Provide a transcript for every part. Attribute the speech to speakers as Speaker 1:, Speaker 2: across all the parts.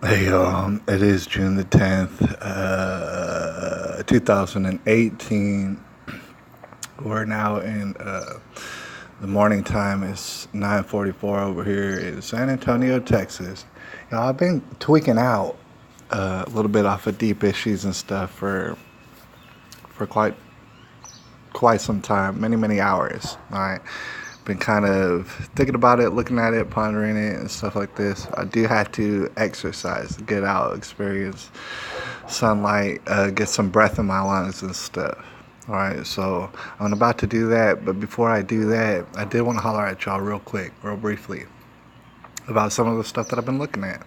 Speaker 1: Hey, it is June the 10th, 2018. We're now in the morning time. It's 9:44 over here in San Antonio, Texas. I've been tweaking out a little bit off of deep issues and stuff for quite some time, many hours. All right, been kind of thinking about it, looking at it, pondering it, and stuff like this. I do have to exercise, get out, experience sunlight, get some breath in my lungs and stuff. All right, so I'm about to do that, but before I do that, I did want to holler at y'all real quick, real briefly, about some of the stuff that I've been looking at.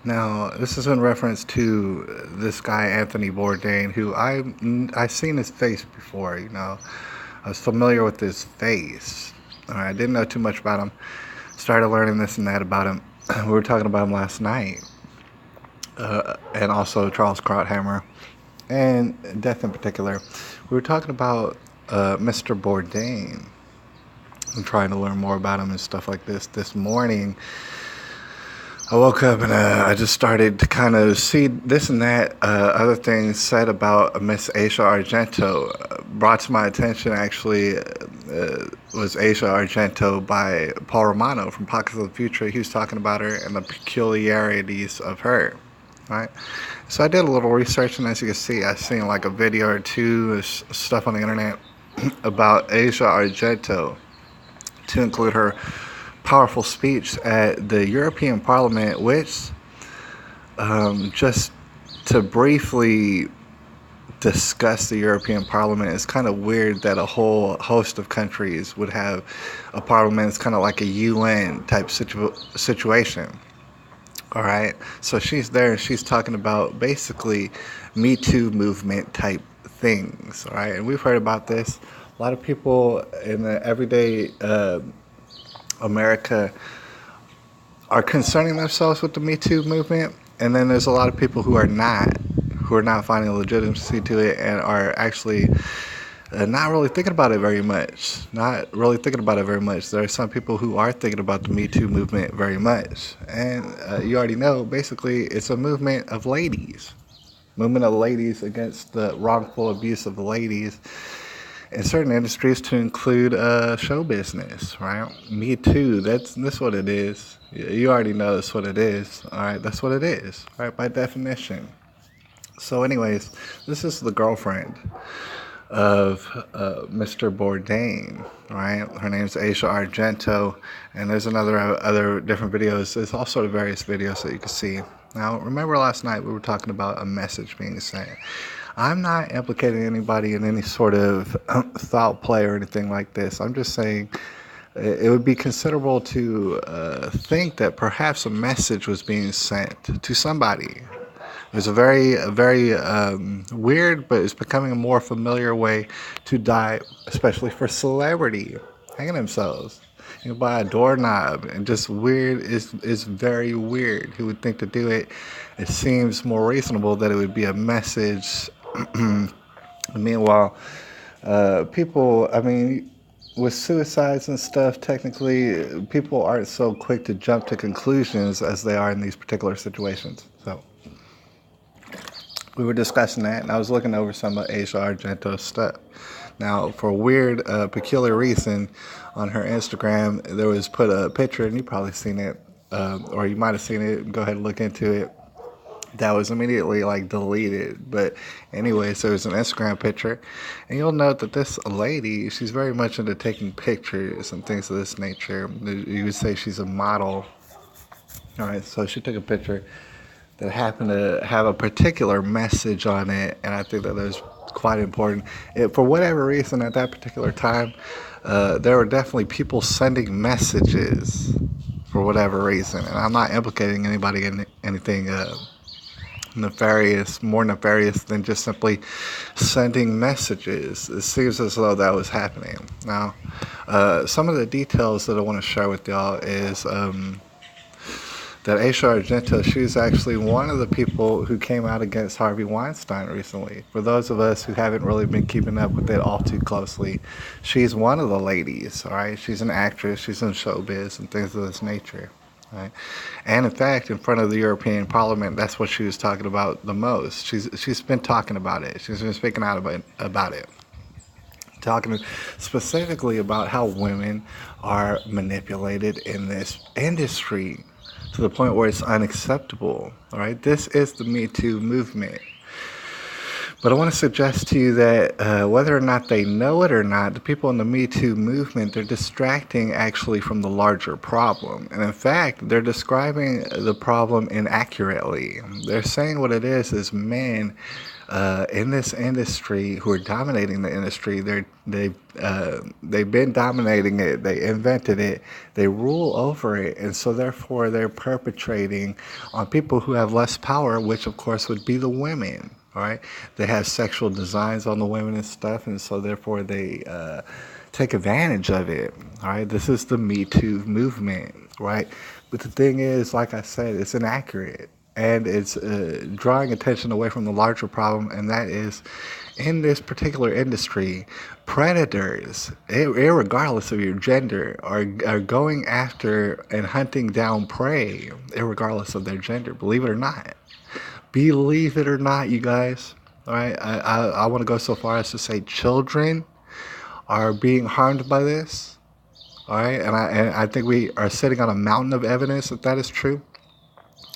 Speaker 1: Now, this is in reference to this guy Anthony Bourdain, who I've seen his face before. I was familiar with his face. All right, I didn't know too much about him. Started learning this and that about him. We were talking about him last night, and also Charles Krauthammer, and death in particular. We were talking about Mr. Bordaine and trying to learn more about him and stuff like this. This morning, I woke up and I just started to kind of see this and that, other things said about Miss Asia Argento. Brought to my attention, actually, was Asia Argento by Paul Romano from Pockets of the Future. He was talking about her and the peculiarities of her. Right? So I did a little research, and as you can see, I've seen like a video or two stuff on the internet about Asia Argento, to include her powerful speech at the European Parliament, which, just to briefly discuss the European Parliament, it's kind of weird that a whole host of countries would have a parliament. It's kind of like a UN type situation. All right. So she's there and she's talking about basically Me Too movement type things. All right. And we've heard about this. A lot of people in the everyday America are concerning themselves with the Me Too movement. And then there's a lot of people who are not finding legitimacy to it and are actually not really thinking about it very much. Not really thinking about it very much. There are some people who are thinking about the Me Too movement very much. And you already know, basically, it's a movement of ladies. Movement of ladies against the wrongful abuse of the ladies in certain industries, to include show business, right? Me Too, that's what it is. You already know that's what it is. All right, that's what it is, right, by definition. So anyways, this is the girlfriend of Mr. Bordaine, right? Her name's Asia Argento, and there's other different videos. There's all sort of various videos that you can see. Now, remember last night we were talking about a message being sent. I'm not implicating anybody in any sort of foul play or anything like this. I'm just saying it would be considerable to think that perhaps a message was being sent to somebody. It's a very weird, but it's becoming a more familiar way to die, especially for celebrity hanging themselves. You can buy a doorknob, and just weird is very weird. Who would think to do it? It seems more reasonable that it would be a message. Meanwhile, people, I mean, with suicides and stuff, technically, people aren't so quick to jump to conclusions as they are in these particular situations. So we were discussing that, and I was looking over some of Asia Argento's stuff. Now, for a weird, peculiar reason, on her Instagram, there was put a picture, and you've probably seen it, or you might have seen it. Go ahead and look into it. That was immediately like deleted. But anyways, there was an Instagram picture, and you'll note that this lady, she's very much into taking pictures and things of this nature. You would say she's a model. All right, so she took a picture that happened to have a particular message on it, and I think that was quite important. For whatever reason, at that particular time, there were definitely people sending messages for whatever reason, and I'm not implicating anybody in anything more nefarious than just simply sending messages. It seems as though that was happening. Now, some of the details that I want to share with y'all is that Asia Argento, she's actually one of the people who came out against Harvey Weinstein recently. For those of us who haven't really been keeping up with it all too closely, she's one of the ladies, all right? She's an actress, she's in showbiz and things of this nature, right? And in fact, in front of the European Parliament, that's what she was talking about the most. She's been talking about it. She's been speaking out about it, talking specifically about how women are manipulated in this industry to the point where it's unacceptable. All right, this is the Me Too movement. But I want to suggest to you that whether or not they know it or not, the people in the Me Too movement, they're distracting actually from the larger problem. And in fact, they're describing the problem inaccurately. They're saying what it is men in this industry who are dominating the industry. They've been dominating it. They invented it. They rule over it, and so therefore they're perpetrating on people who have less power, which of course would be the women. All right, they have sexual designs on the women and stuff, and so therefore they take advantage of it. All right, this is the Me Too movement, right? But the thing is, like I said, it's inaccurate and it's drawing attention away from the larger problem, and that is in this particular industry, predators, regardless of your gender, are going after and hunting down prey, regardless of their gender. Believe it or not. Believe it or not, you guys. All right, I want to go so far as to say children are being harmed by this. All right, and I think we are sitting on a mountain of evidence that is true.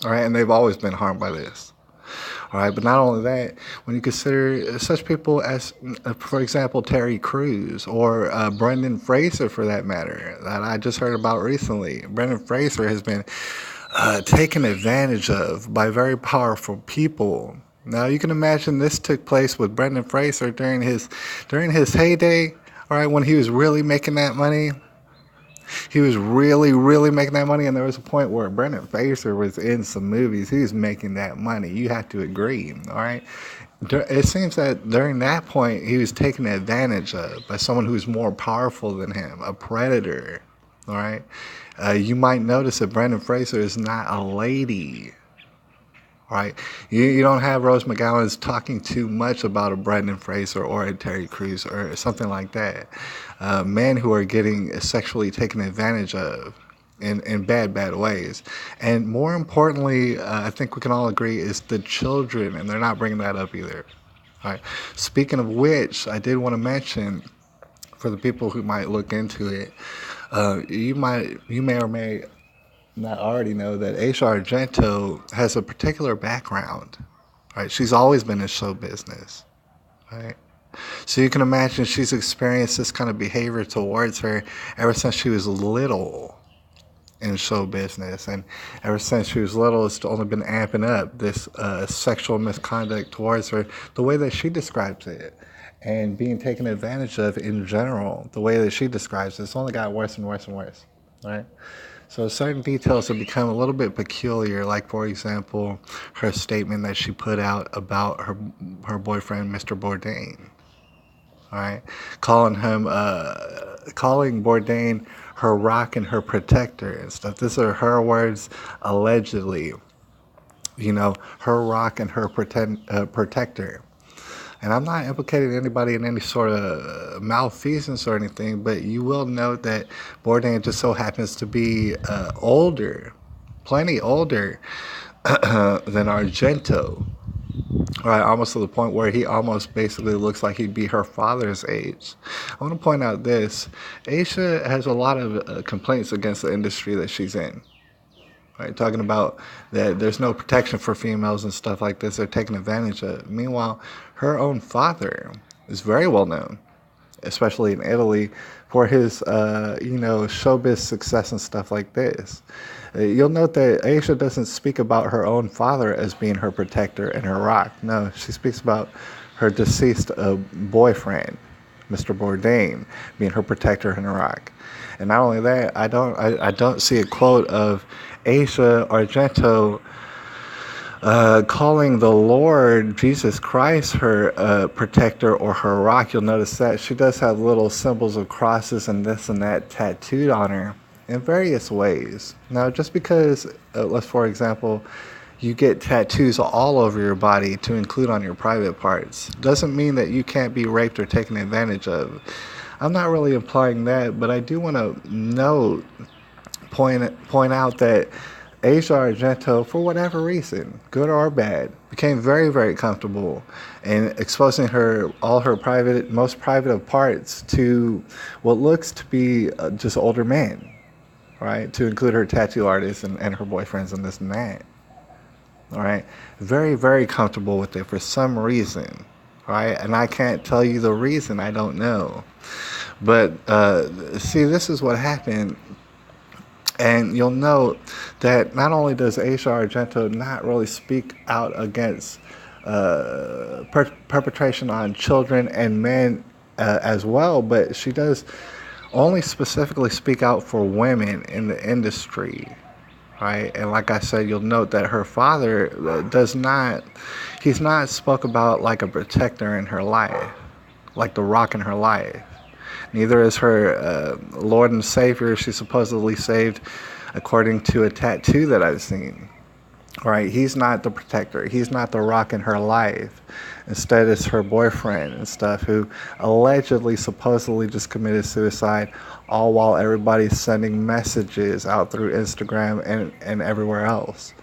Speaker 1: All right, and they've always been harmed by this. All right, but not only that, when you consider such people as, for example, Terry Crews or Brendan Fraser, for that matter, that I just heard about recently. Brendan Fraser has been taken advantage of by very powerful people. Now you can imagine this took place with Brendan Fraser during his heyday. All right, when he was really making that money. He was really making that money, and there was a point where Brendan Fraser was in some movies. He was making that money. You have to agree, all right? It seems that during that point, he was taken advantage of by someone who's more powerful than him, a predator, all right? You might notice that Brendan Fraser is not a lady. Right, you don't have Rose McGowan's talking too much about a Brendan Fraser or a Terry Crews or something like that. Men who are getting sexually taken advantage of in bad ways. And more importantly, I think we can all agree, is the children, and they're not bringing that up either. All right. Speaking of which, I did want to mention, for the people who might look into it, you may or may not already know that Asia Argento has a particular background, right? She's always been in show business, right? So you can imagine she's experienced this kind of behavior towards her ever since she was little in show business. And ever since she was little, it's only been amping up this sexual misconduct towards her, the way that she describes it, and being taken advantage of in general, the way that she describes it. It's only got worse and worse and worse, right? So certain details have become a little bit peculiar, like, for example, her statement that she put out about her boyfriend, Mr. Bordaine. All right, calling Bordaine her rock and her protector and stuff. These are her words, allegedly. You know, her rock and her protector. And I'm not implicating anybody in any sort of malfeasance or anything, but you will note that Bordaine just so happens to be older, plenty older than Argento. Right, almost to the point where he almost basically looks like he'd be her father's age. I want to point out this. Aisha has a lot of complaints against the industry that she's in. Right, talking about that there's no protection for females and stuff like this. They're taking advantage of it. Meanwhile, her own father is very well known, especially in Italy, for his, showbiz success and stuff like this. You'll note that Aisha doesn't speak about her own father as being her protector and her rock. No, she speaks about her deceased boyfriend, Mr. Bordaine, being her protector and her rock. And not only that, I don't see a quote of Asia Argento calling the Lord Jesus Christ her protector or her rock. You'll notice that she does have little symbols of crosses and this and that tattooed on her in various ways. Now, just because, let's for example, you get tattoos all over your body to include on your private parts, doesn't mean that you can't be raped or taken advantage of. I'm not really implying that, but I do want to point out that Asia Argento, for whatever reason, good or bad, became very, very comfortable in exposing all her most private of parts to what looks to be just older men, right? To include her tattoo artist and her boyfriends and this and that. All right, very, very comfortable with it for some reason. All right, and I can't tell you the reason. I don't know. But see, this is what happened. And you'll note that not only does Asia Argento not really speak out against perpetration on children and men as well, but she does only specifically speak out for women in the industry, right? And like I said, you'll note that her father he's not spoke about like a protector in her life, like the rock in her life. Neither is her Lord and Savior she supposedly saved according to a tattoo that I've seen. Right? He's not the protector. He's not the rock in her life. Instead, it's her boyfriend and stuff who allegedly, supposedly just committed suicide, all while everybody's sending messages out through Instagram and everywhere else.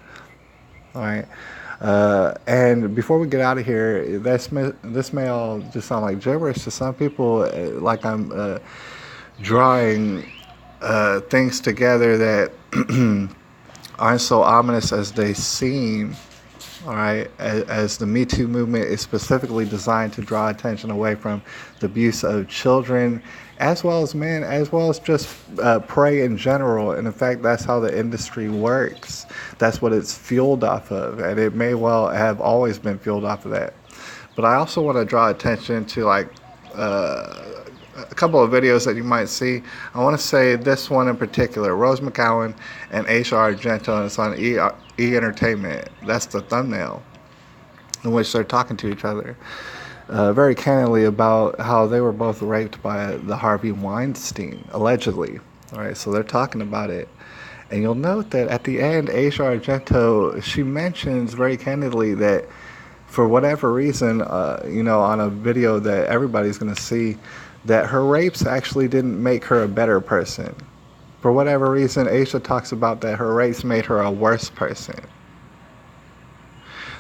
Speaker 1: All right. And before we get out of here, this may all just sound like gibberish to some people, like I'm drawing things together that aren't so ominous as they seem. All right, as the Me Too movement is specifically designed to draw attention away from the abuse of children, as well as men, as well as just prey in general. And in fact, that's how the industry works. That's what it's fueled off of, and it may well have always been fueled off of that. But I also want to draw attention to like a couple of videos that you might see. I want to say this one in particular, Rose McGowan and Asia Argento, and it's on E Entertainment. That's the thumbnail in which they're talking to each other very candidly about how they were both raped by the Harvey Weinstein, allegedly. All right, so they're talking about it. And you'll note that at the end, Asia Argento, she mentions very candidly that for whatever reason, on a video that everybody's going to see, that her rapes actually didn't make her a better person. For whatever reason, Asia talks about that her rapes made her a worse person.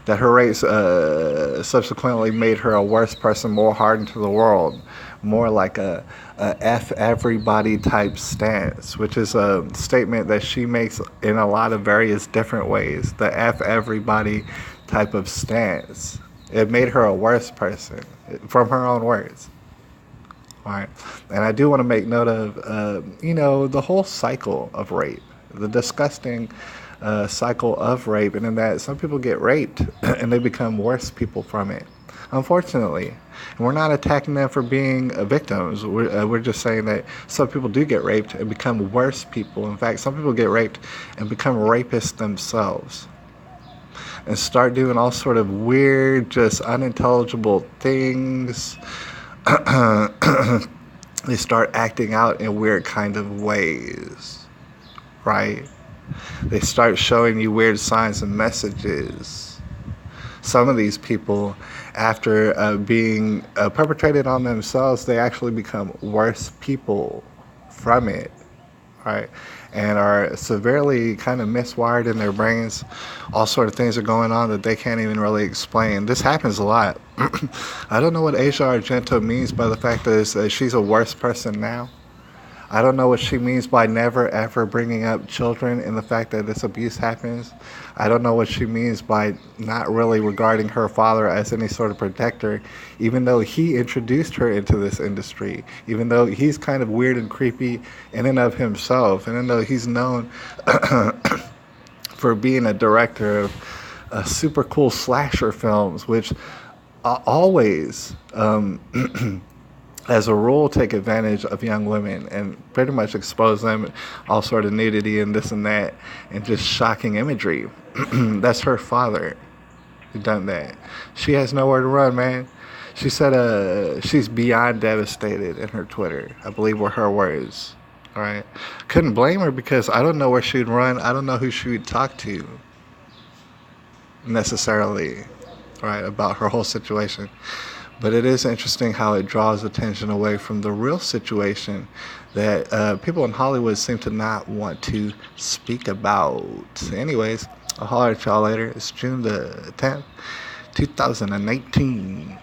Speaker 1: That her rapes subsequently made her a worse person, more hardened to the world, more like a F everybody type stance, which is a statement that she makes in a lot of various different ways. The F everybody type of stance. It made her a worse person, from her own words. All right. And I do want to make note of, the whole cycle of rape, the disgusting cycle of rape, and in that some people get raped and they become worse people from it, unfortunately. And we're not attacking them for being victims. We're just saying that some people do get raped and become worse people. In fact, some people get raped and become rapists themselves and start doing all sort of weird, just unintelligible things. They start acting out in weird kind of ways, right? They start showing you weird signs and messages. Some of these people, after being perpetrated on themselves, they actually become worse people from it, right? And are severely kind of miswired in their brains. All sort of things are going on that they can't even really explain. This happens a lot. I don't know what Asia Argento means by the fact that she's a worse person now. I don't know what she means by never ever bringing up children and the fact that this abuse happens. I don't know what she means by not really regarding her father as any sort of protector, even though he introduced her into this industry, even though he's kind of weird and creepy in and of himself, and even though he's known for being a director of super cool slasher films, which always as a rule, take advantage of young women and pretty much expose them all sort of nudity and this and that and just shocking imagery. That's her father who done that. She has nowhere to run, man. She said she's beyond devastated in her Twitter, I believe were her words. All right. Couldn't blame her because I don't know where she'd run. I don't know who she would talk to necessarily, right, about her whole situation. But it is interesting how it draws attention away from the real situation that people in Hollywood seem to not want to speak about. Anyways, I'll holler at y'all later. It's June the 10th, 2019.